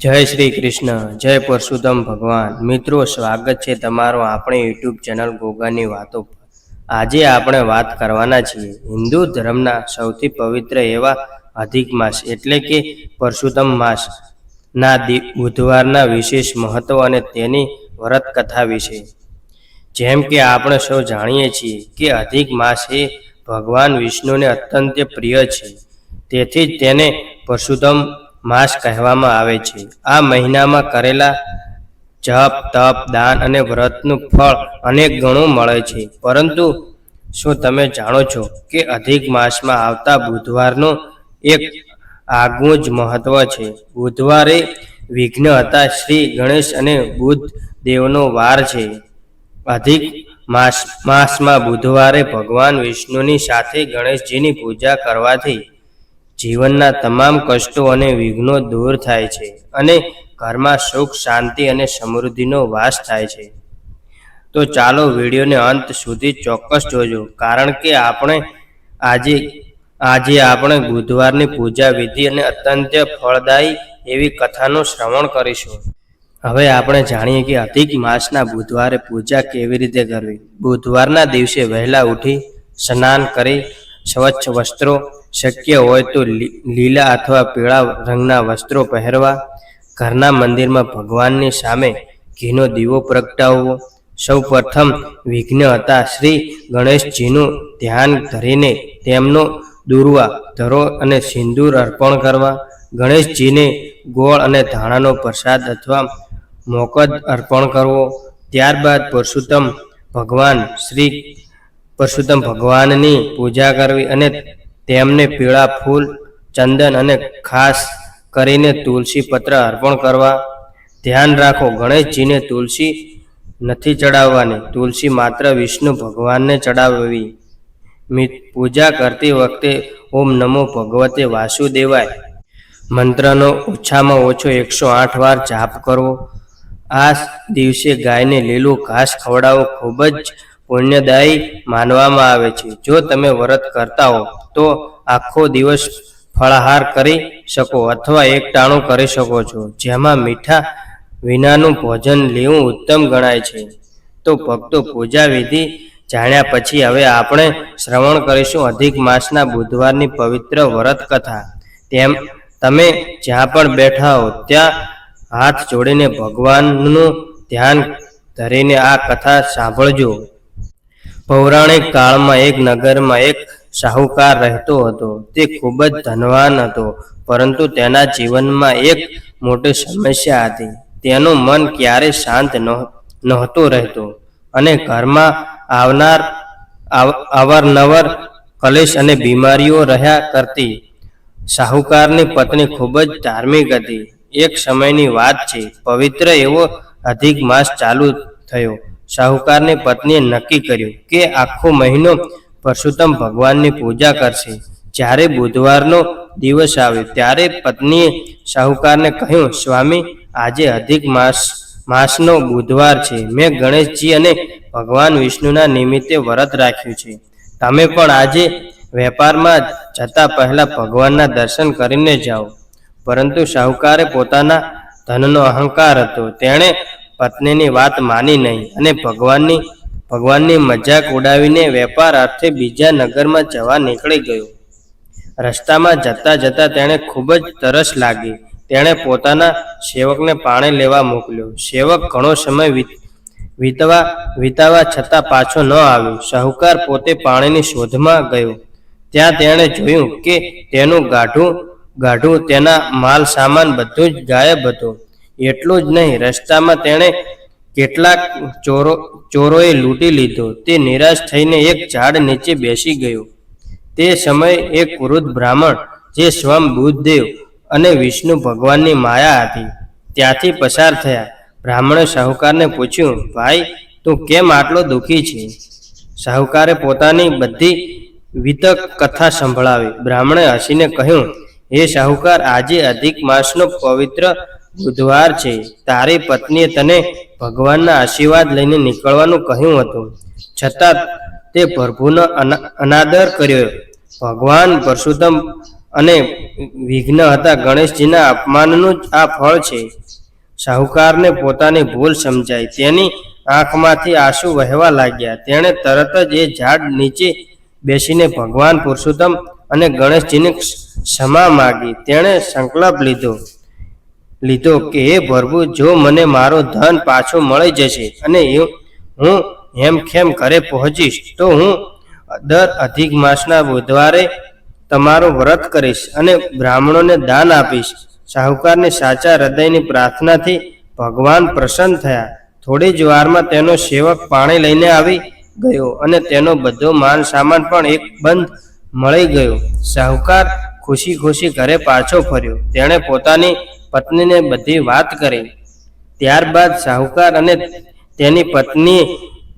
જય શ્રી કૃષ્ણ, જય પરશુતમ ભગવાન। મિત્રો, સ્વાગત છે તમારું આપણી યુટ્યુબ ચેનલ ગોગાની વાતો પર। આજે આપણે વાત કરવાના છીએ હિન્દુ ધર્મના સૌથી પવિત્ર એવા અધિક માસ એટલે કે પરશુતમ માસ ના બુધવારના વિશેષ મહત્વ અને તેની વ્રત કથા વિશે। જેમ કે આપણે સૌ જાણીએ છીએ કે અધિક માસ એ ભગવાન વિષ્ણુને અત્યંત પ્રિય છે, તેથી જ તેને પરશુતમ માસ કહેવામાં આવે છે। આ મહિનામાં કરેલા જપ, તપ, દાન અને વ્રતનું ફળ અનેક ગણું મળે છે। પરંતુ શું તમે જાણો છો કે અધિક માસમાં આવતા બુધવારનું એક આગવું જ મહત્વ છે? બુધવાર એ વિઘ્નહર્તા શ્રી ગણેશ અને બુધ દેવનો વાર છે। અધિક માસમાં બુધવારે ભગવાન વિષ્ણુની સાથે ગણેશજીની પૂજા કરવાથી જીવનના તમામ કષ્ટો અને વિઘ્નો દૂર થાય છે અને ઘરમાં સુખ, શાંતિ અને સમૃદ્ધિનો વાસ થાય છે। તો ચાલો વિડીયોને અંત સુધી ચોક્કસ જોજો, કારણ કે આજે આપણે બુધવારની પૂજા વિધિ અને અત્યંત ફળદાયી એવી કથાનું શ્રવણ કરીશું। હવે આપણે જાણીએ કે અધિક માસના બુધવારે પૂજા કેવી રીતે કરવી। બુધવારના દિવસે વહેલા ઉઠી સ્નાન કરી સ્વચ્છ વસ્ત્રો, શક્ય હોય તો લીલા અથવા પીળા રંગના વસ્ત્રો પહેરવા, ઘરના મંદિરમાં ભગવાનની સામે ઘીનો દીવો પ્રગટાવવો, સૌ પ્રથમ વિઘ્નહર્તા શ્રી ગણેશજીનું ધ્યાન ધરીને તેમનો દુર્વા ધરો અને સિંદૂર અર્પણ કરવા, ગણેશજીને ગોળ અને ધાણાનો પ્રસાદ અથવા મોકદ અર્પણ કરવો, ત્યારબાદ પરશુતમ ભગવાનની પૂજા કરવી અને તેમને પીળા ફૂલ, ચંદન અને ખાસ કરીને તુલસી પત્ર અર્પણ કરવા। ધ્યાન રાખો, ગણેશજીને તુલસી નથી ચડાવવાની, તુલસી માત્ર વિષ્ણુ ભગવાનને ચડાવવી। પૂજા કરતી વખતે ઓમ નમો ભગવતે વાસુદેવાય મંત્રનો ઓછામાં ઓછો 108 વાર જાપ કરવો। આ દિવસે ગાયને લીલું ઘાસ ખવડાવવું ખૂબ જ પુણ્યદાયી માનવામાં આવે છે। જો તમે વ્રત કરતા હો તો આખો દિવસ ફળાહાર કરી શકો અથવા એક ટાણું કરી શકો છો, જેમાં મીઠા વિનાનું ભોજન લેવું ઉત્તમ ગણાય છે। તો ભક્તો, પૂજા વિધિ જાણ્યા પછી હવે આપણે શ્રવણ કરીશું અધિક માસના બુધવારની પવિત્ર વ્રત કથા। તમે જ્યાં પણ બેઠા હો ત્યાં હાથ જોડીને ભગવાનનું ધ્યાન ધરીને આ કથા સાંભળજો। પૌરાણિક કાળમાં એક નગરમાં એક શાહુકાર રહેતો હતો। તે ખૂબ જ ધનવાન હતો, પરંતુ તેના જીવનમાં એક મોટી સમસ્યા હતી। તેનું મન ક્યારેય શાંત નહોતું રહેતું અને ઘરમાં અવારનવાર કલેશ અને બીમારીઓ રહ્યા કરતી। શાહુકારની પત્ની ખૂબ જ ધાર્મિક હતી। એક સમયની વાત છે, પવિત્ર એવો અધિક માસ ચાલુ થયો। શાહુકારની પત્નીએ નક્કી કર્યું કે આખો મહિનો પરશુતમ ભગવાનની પૂજા કરશે। જ્યારે બુધવારનો દિવસ આવ્યો ત્યારે પત્નીએ શાહુકારને કહ્યું, સ્વામી, આજે અધિક માસનો બુધવાર છે। મેં ગણેશજી અને ભગવાન વિષ્ણુના નિમિત્તે વ્રત રાખ્યું છે। તમે પણ આજે વેપારમાં જતા પહેલા ભગવાનના દર્શન કરીને જાઓ। પરંતુ શાહુકારે પોતાના ધનનો અહંકાર હતો। તેણે પત્નીની વાત માની નહીં અને ભગવાનની મજાક ઉડાવીને વેપાર અર્થે બીજા નગરમાં જવા નીકળી ગયો। રસ્તામાં જતા જતા તેને ખૂબ જ તરસ લાગી। તેણે પોતાના સેવકને પાણી લેવા મોકલ્યો। સેવક ઘણો સમય વિતાવા છતાં પાછો ન આવ્યો। શાહુકાર પોતે પાણીની શોધમાં ગયો। ત્યાં તેણે જોયું કે તેનું ગાઢું, તેના માલ સામાન બધું જ ગાયબ હતું। એટલું જ નહીં, રસ્તામાં તેણે કેટલાક ચોરોએ લૂંટી લીધો। તે નિરાશ થઈને એક ઝાડ નીચે બેસી ગયો। તે સમયે એક વૃદ્ધ બ્રાહ્મણ, જે સ્વયં બુદ્ધદેવ અને વિષ્ણુ ભગવાનની માયા હતી, ત્યાંથી પસાર થયા। બ્રાહ્મણે શાહુકારને પૂછ્યું, ભાઈ, તું કેમ આટલો દુઃખી છે? શાહુકારે પોતાની બધી વિતક કથા સંભળાવી। બ્રાહ્મણે હસીને કહ્યું, હે શાહુકાર, આજે અધિક માસનો પવિત્ર બુધવાર છે। તારી પત્નીએ તને ભગવાનના આશીર્વાદ લઈને નીકળવાનું કહ્યું હતું, છતાં તે પ્રભુનો અનાદર કર્યો। ભગવાન પરશુતમ અને વિઘ્ન હતા ગણેશજીના અપમાનનું જ આ ફળ છે. શાહુકારને પોતાની ભૂલ સમજાઈ. તેની આંખમાંથી આંસુ વહેવા લાગ્યા. તેણે તરત જ એ ઝાડ નીચે બેસીને ભગવાન પુરુષોત્તમ અને ગણેશજીની ક્ષમા માગી. તેણે સંકલ્પ લીધો કે હે પ્રભુ, જો મને મારો ધન પાછો મળી જશે અને હું હેમખેમ ઘરે પહોંચીશ તો હું દર અધિક માસના બુધવારે તમારું વ્રત કરીશ અને બ્રાહ્મણોને દાન આપીશ. શાહુકારની સાચા હૃદયની પ્રાર્થનાથી ભગવાન પ્રસન્ન થયા. થોડી જ વારમાં તેનો સેવક પાણી લઈને આવી ગયો અને તેનો બધો માલ સામાન પણ એક બંધ મળી ગયો. શાહુકાર ખુશી ખુશી ઘરે પાછો ફર્યો. તેણે પોતાની પત્નીને બધી વાત કરી. ત્યારબાદ શાહુકાર અને તેની પત્નીએ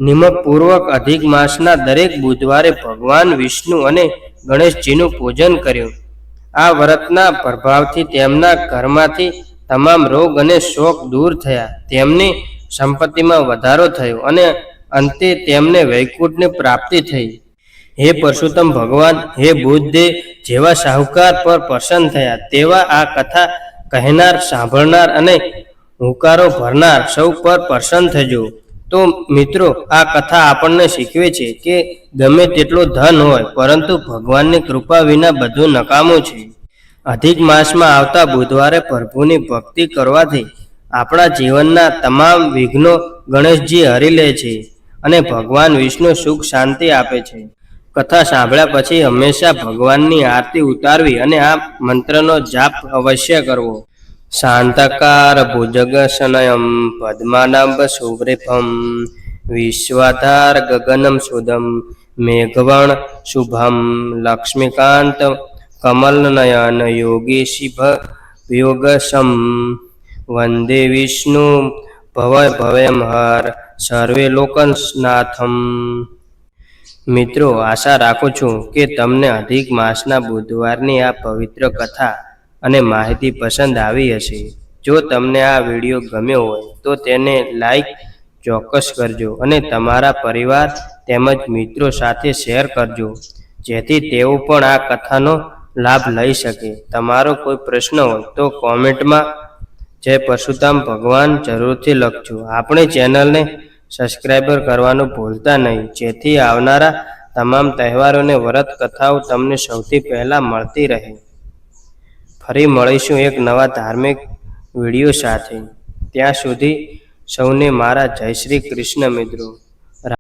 નિયમપૂર્વક અધિક માસના દરેક બુધવારે ભગવાન વિષ્ણુ અને ગણેશજીનું પૂજન કર્યું. આ વ્રતના પ્રભાવથી તેમના ઘરમાંથી તમામ રોગ અને શોક દૂર થયા. તેમની સંપત્તિમાં વધારો થયો અને અંતે તેમને વૈકુંઠની પ્રાપ્તિ થઈ. હે પરશુત્તમ ભગવાન, હે બુદ્ધદેવ જેવા શાહુકાર પર પ્રસન્ન થયા તેવા આ કથા કહેનાર, સાંભળનાર અને હુંકારો ભરનાર સૌ પર પ્રસન્ન થજો. તો મિત્રો, આ કથા આપણને શીખવે છે કે ગમે તેટલું ધન હોય પરંતુ ભગવાનની કૃપા વિના બધું નકામું છે. અધિક માસમાં આવતા બુધવારે પ્રભુની ભક્તિ કરવાથી આપણા જીવનના તમામ વિઘ્નો ગણેશજી હરી લે છે અને ભગવાન વિષ્ણુ સુખ શાંતિ આપે છે. કથા સાંભળ્યા પછી હંમેશા ભગવાનની આરતી ઉતારવી અને આ મંત્રનો જાપ અવશ્ય કરવો. શાંતકાર ભુજગશયનમ પદ્મનાભ શુભ્રફમ વિશ્વાધાર ગગનમ સુદમ મેઘવર્ણ શુભમ લક્ષ્મીકાંત કમલનયન યોગીશિભયોગશમ વંદે વિષ્ણુ ભવભયમહર સર્વે લોકનાથમ. મિત્રો, આશા રાખું છું કે તમને અધિક માસના બુધવારની આ પવિત્ર કથા અને માહિતી પસંદ આવી હશે. જો તમને આ વિડીયો ગમ્યો હોય તો તેને લાઈક ચોક્કસ કરજો અને તમારા પરિવાર તેમજ મિત્રો સાથે શેર કરજો જેથી તેઓ પણ આ કથાનો લાભ લઈ શકે. તમારો કોઈ પ્રશ્ન હોય તો કોમેન્ટમાં જય પરશુરામ ભગવાન જરૂરથી લખજો. આપણી ચેનલને સબસ્ક્રાઈબ કરવાનું ભૂલતા નહીં જેથી આવનારા તમામ તહેવારો અને વ્રત કથાઓ તમને સૌથી પહેલાં મળતી રહે. ફરી મળીશું એક નવા ધાર્મિક વિડીયો સાથે. ત્યાં સુધી સૌને મારા જય શ્રી કૃષ્ણ મિત્રો.